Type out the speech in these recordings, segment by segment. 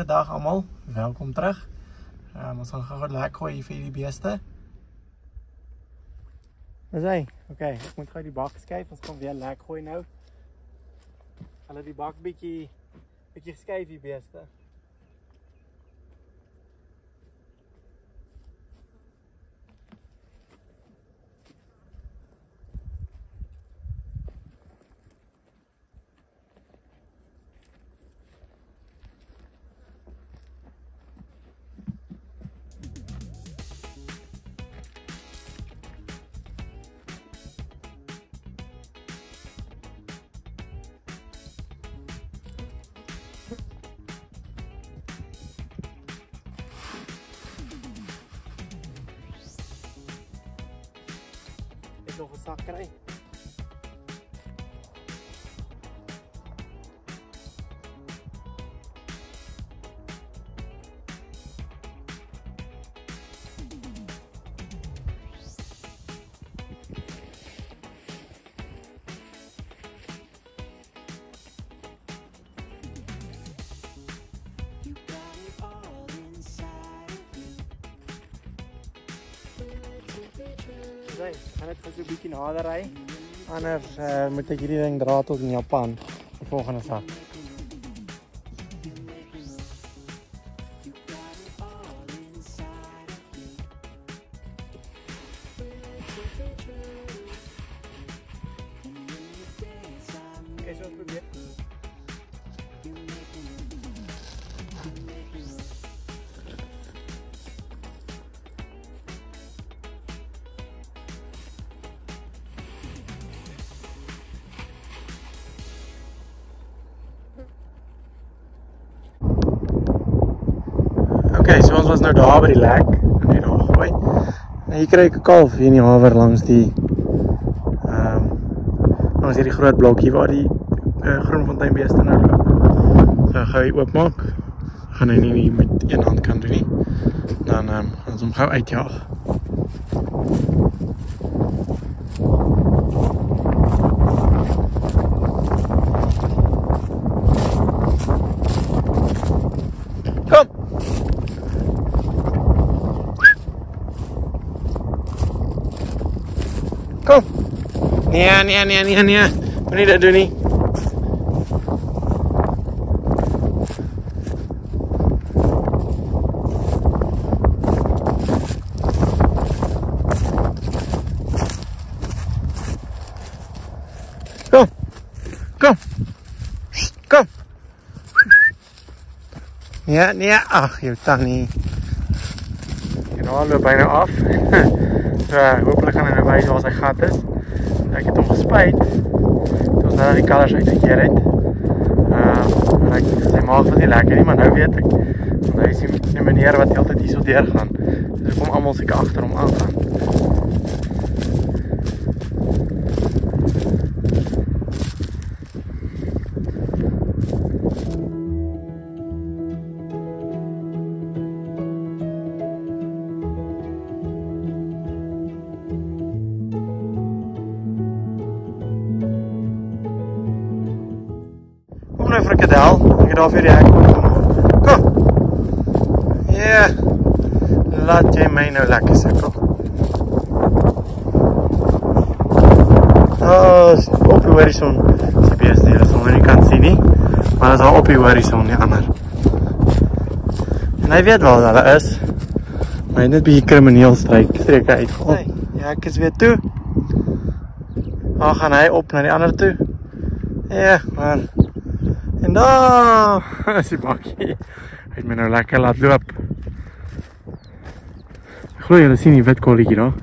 Goeiedag allemaal, welkom terug. Ons gaan gou lek gooi hier vir die beeste. Dis hy, okay, ek moet gou die bak skuif, ons gaan weer lek gooi nou. Hulle die bak bietjie geskuif die beeste. Ek nog 'n sak kry. Ek gaan net so 'n bietjie nader ry. Anders moet ek hierdie ding dra tot in Japan. Die volgende sak. Okay, so probeer. Okay, so ons was nou daar by die lek en net daar gooi. En hier kry ek 'n kalf hier in die hawer langs die langs hierdie groot blokkie waar die Groenfonteinbeeste nou loop. So gou hy oopmaak. Gaan hy nie met een hand kan doen nie. Dan gaan ons hom gou uitjaag. Kom! Nee. Moet nie dit doen nie. Kom! Nee. Ag, jou tannie. En nou loop hy nou af. So, hopelijk gaan hy nou wys waar sy gat is. Ek het hom gespuit. Toe ons nou die kalvers uitgekeer het. En sy maag was nie lekker nie, maar nou weet ek. Want hy is die meneer wat altyd hier so deur gaan. Dus ek kom almal seker agter hom aangaan. Nou frikadel, ek het daar vir die hek kom. Ja, laat jy my nou lekker sukkel. Op die horizon, die beeste hier is onder nie kan sien nie, maar dat is al op die horizon, die ander. En hy weet wel wat hulle is, maar hy het net bietjie krimineel streke uitgehaal. Ja, ek is weer toe. Dan gaan hy op na die ander toe. Ja, man. En daar is die bakkie. Hy het my nou lekker laat loop. Ek glo julle sien die wit kolletjie daar.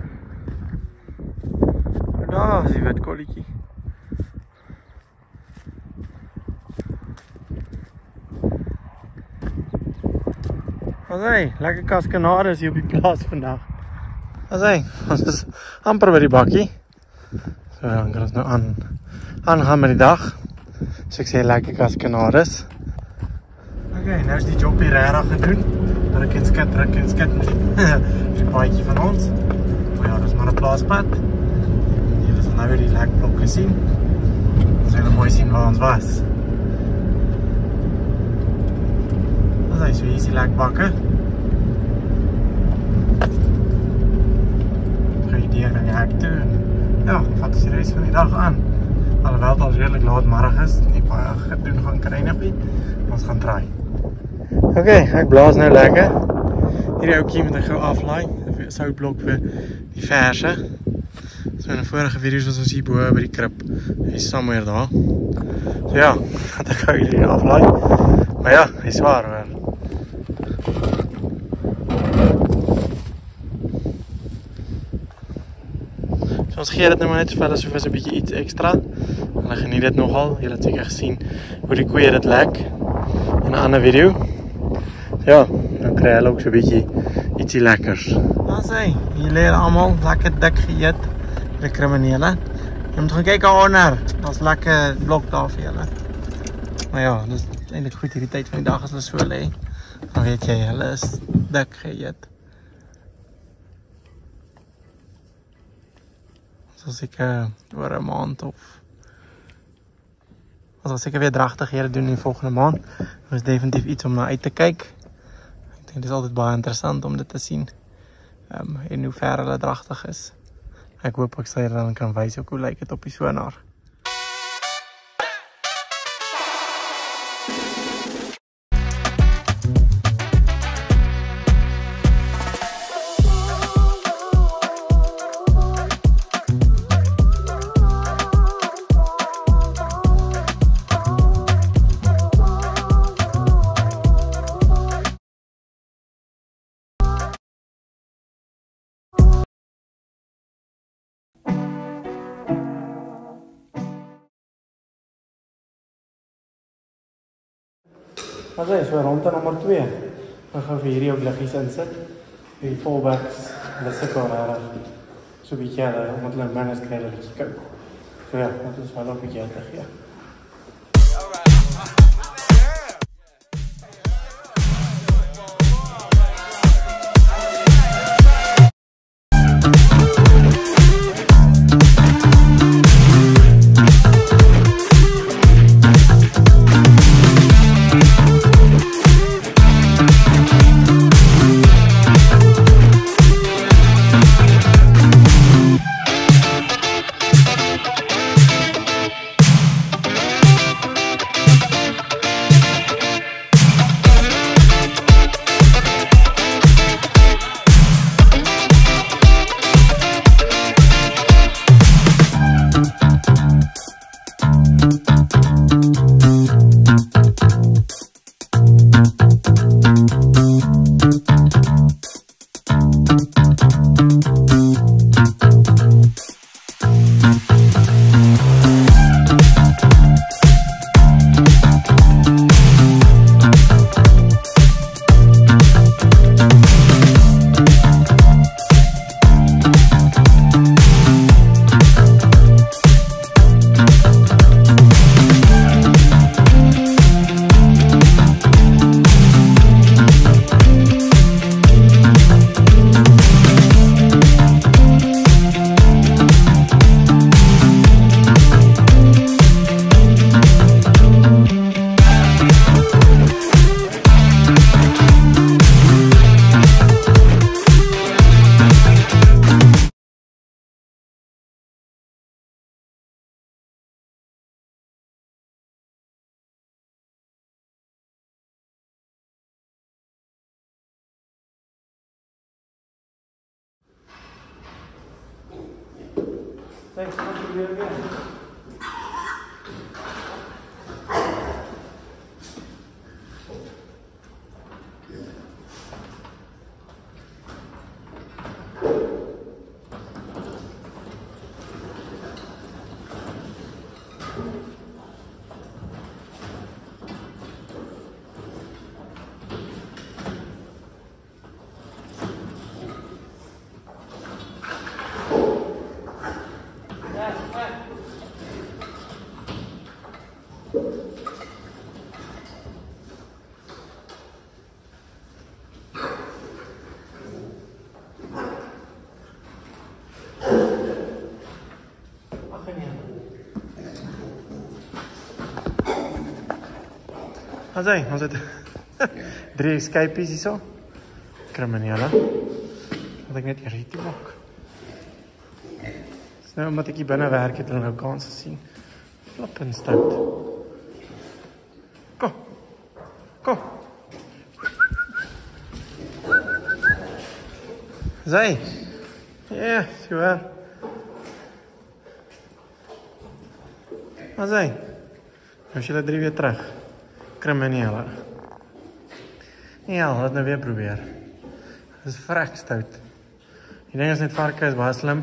Daar is die wit kolletjie. Wat hy, lekker kaskanades hier op die plaas vandag. Wat hy, ons is amper by die bakkie. So dan kan ons nou aangaan met die dag. So ek sê lekker kaskanades. Okay, nou is die job hier regtig gedoen. Druk en skit met die paadjie van ons. Maar ja, dit is maar 'n plaaspad. Hier is nou weer die lekblokke sien. Ons gaan mooi sien waar ons was. Dat is zo easy lekker bakken. Ga je die naar je hek toe en ja, vat is de rest van die dag aan. Alhoewel het al redelijk laatmiddag is, nie baie gedoen gaan kry nie, ons gaan try. Oké, ek blaas nou lekker. Hierdie ouetjie moet ek gou aflaai, soutblok vir die verse. So in die vorige video's was ons hier bo by die krib. Hy is somewhere daar. So ja, gaat ek gou hierdie aflaai. Maar ja, hy is zwaar hoor. So ons gee dit nou maar net verder soos 'n bietjie iets ekstra. En dan geniet dit nogal. Julle het seker gesien hoe die koeie dit lek in 'n ander video. Ja, dan kry hulle ook so 'n bietjie ietsie lekkers. Dan sê, hier leer almal lekker dik geëet vir die kriminele. Jy moet gaan kyk daaronder. Daar's lekker blok daar vir julle. Maar ja, dis eintlik goed hierdie tyd van die dag as hulle so lê. Dan weet jy, hulle is dik geëet. So seker oor 'n maand of ons sal seker weer dragtighede doen in die volgende maand. Dit is definitief iets om na uit te kyk. Ek dink dit is altyd baie interessant om dit te sien. En hoe ver hulle dragtig is. Ek hoop ek sal julle dan kan wys ook hoe lyk dit op die sonar. Dat is so rondte nommer 2. Dan gaan we hierdie ook liggies insit. Die fallbacks, hulle sukkel regtig. So 'n bietjie hulle omdat hulle mannes kry hulle bietjie koud. So ja, dit is wel ook 'n bietjie te gee. Thanks, wat probeer weer. Ons het 3 escapees hier so. Kriminele. Wat ek net hier toe maak. Dis nou omdat ek hier binne werk het hulle nou kans gesien. Flippin' stout. Kom. Kom. Zai. Ja, so wel. Maar Zai. Nou is julle 3 weer terug. Kriminele. Ja, laat nou weer probeer. Dit is vrek stout. Die ding is net varke is baie slim.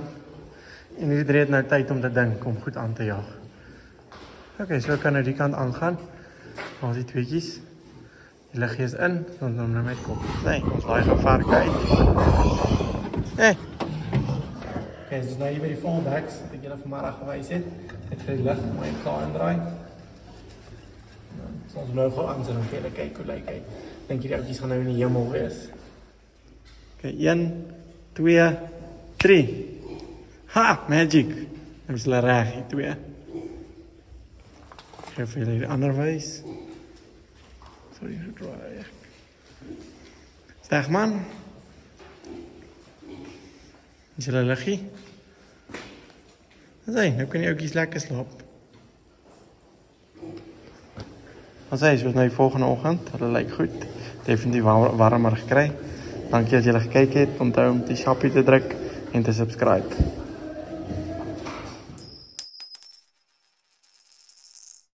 En die 3 het nou tyd om te dink, om goed aan te jaag. Ok, so kan nou die kant aangaan. Daar is die tweetjies. Die liggie is in, dan nou met kop. Nee, ons laai gaan varke uit. Hey. Ok, dus nou hier by die fallbacks, wat ek julle vanmiddag gewys het. Net vir die lig, my klaar indraai. So ons nou gou aan sit om julle kyk hoe lyk hy. Dink hierdie oudjies gaan nou in die hemel wees. Ok, 1, 2, 3. Ha, magic. Nou is hulle reg, die 2. Ek geef julle die ander wys. Sorry, so draai ek. Stegman. Is julle liggie? Asai, nou kan die oukies lekker slaap. Asai, soos nou die volgende oggend, hulle lyk goed. Definitief warmer gekry. Dankie dat julle gekyk het. Onthou om die shappie te druk en te subscribe.